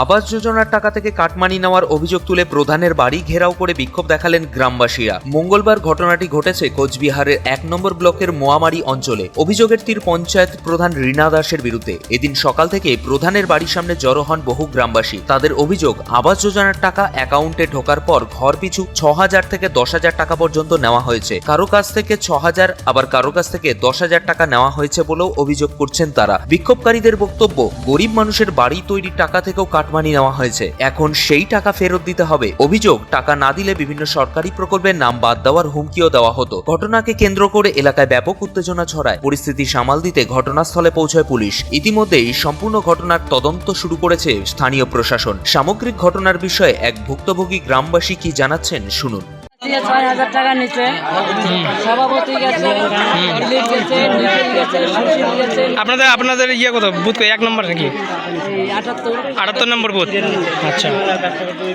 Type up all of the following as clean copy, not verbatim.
আবাস যোজনার টাকা থেকে কাটমানি নেওয়ার অভিযোগ তুলে প্রধানের বাড়ি ঘেরাও করে বিক্ষোভ দেখালেন গ্রামবাসীরা। মঙ্গলবার ঘটনাটি ঘটেছে কোচবিহারের 1 নম্বর ব্লকের মোয়ামারি অঞ্চলে। অভিযোগের তীর পঞ্চায়েত প্রধান রীনা দাসের বিরুদ্ধে। এদিন সকাল থেকে প্রধানের বাড়ির সামনে জড়ো হন বহু গ্রামবাসী। তাদের অভিযোগ, আবাস যোজনার টাকা অ্যাকাউন্টে ঢোকার পর ঘর পিছু 6,000 থেকে 10,000 টাকা পর্যন্ত নেওয়া হয়েছে। কারো কাছ থেকে 6,000 আবার কারো কাছ থেকে 10,000 টাকা নেওয়া হয়েছে বলেও অভিযোগ করছেন তারা। বিক্ষোভকারীদের বক্তব্য, গরিব মানুষের বাড়ি তৈরির টাকা থেকেও কাটমানি নেওয়া হয়েছে, এখন সেই টাকা ফেরত দিতে হবে। অভিযোগ, টাকা না দিলে বিভিন্ন সরকারি প্রকল্পের নাম বাদ দেওয়ার হুমকিও দেওয়া হতো। ঘটনাকে কেন্দ্র করে এলাকায় ব্যাপক উত্তেজনা ছড়ায়। পরিস্থিতি সামাল দিতে ঘটনাস্থলে পৌঁছায় পুলিশ। ইতিমধ্যেই সম্পূর্ণ ঘটনার তদন্ত শুরু করেছে স্থানীয় প্রশাসন। সামগ্রিক ঘটনার বিষয়ে এক ভুক্তভোগী গ্রামবাসী কি জানাচ্ছেন শুনুন। 6,000 টাকা নিচে সভাপতি গেছে, আপনাদের ইয়ে কত বুথ 1 নম্বর নাকি 78 নম্বর বুথ? আচ্ছা,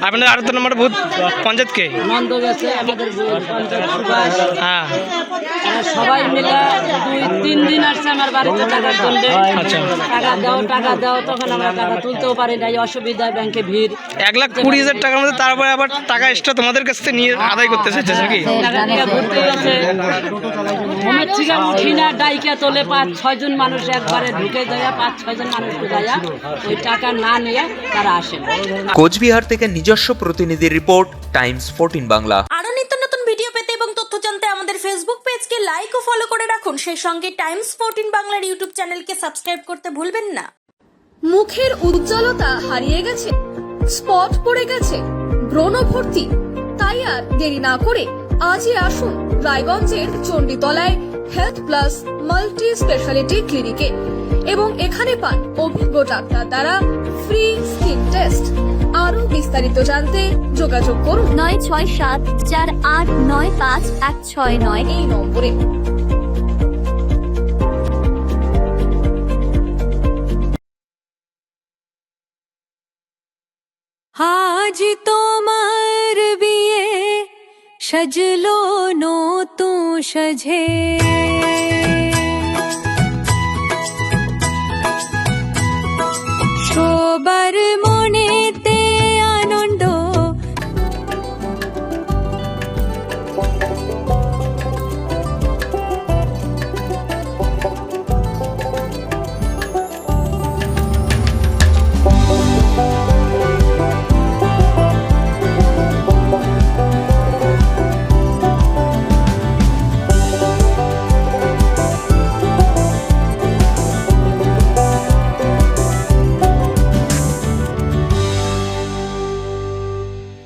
আপনাদের 78 নম্বর বুথ পঞ্চায়েত কে নন্দ গেছে, আমাদের পঞ্চায়েত সুভাষ, হ্যাঁ সবাই মিলে 2-3 দিন আসছে আমার বাড়িতে টাকার জন্য। আচ্ছা, টাকা দাও তখন আমরা টাকা তুলতেও পারি নাই, অসুবিধায় ব্যাংকে ভিড়। 1,20,000 টাকার মধ্যে তারপরে আবার টাকা এক্সট্রা তোমাদের কাছ থেকে নিয়ে আদায় করতে চাইছে নাকি? উঠি না, ডাইকা তোলে 5-6 জন মানুষ একবারে ঢুকে যায়, 5-6 জন মানুষ যায়, ওই টাকা না নিয়ে তারা আসে। কোচবিহার থেকে নিজস্ব প্রতিনিধির রিপোর্ট, টাইমস 14 বাংলা। আরো নিত্য নতুন ভিডিও পেতে এবং তথ্য জানতে আমাদের ফেসবুক পেজকে লাইক ও ফলো করে রাখুন। সেই সঙ্গে টাইমস 14 বাংলার ইউটিউব চ্যানেলকে সাবস্ক্রাইব করতে ভুলবেন না। মুখের উজ্জ্বলতা হারিয়ে গেছে, স্পট পড়ে গেছে, ব্রণ ভর্তি, তাই আর দেরি না করে আজই আসুন রায়গঞ্জের চণ্ডীতলায় হেলথ প্লাস মাল্টি স্পেশালিটি ক্লিনিকে এবং এখানে পান অভিজ্ঞ ডাক্তার দ্বারা ফ্রি স্কিন টেস্ট। আরো বিস্তারিত জানতে যোগাযোগ করুন 9674895169 এই নম্বরে। আজ তোমার বিয়ে সজলো নতুন সজে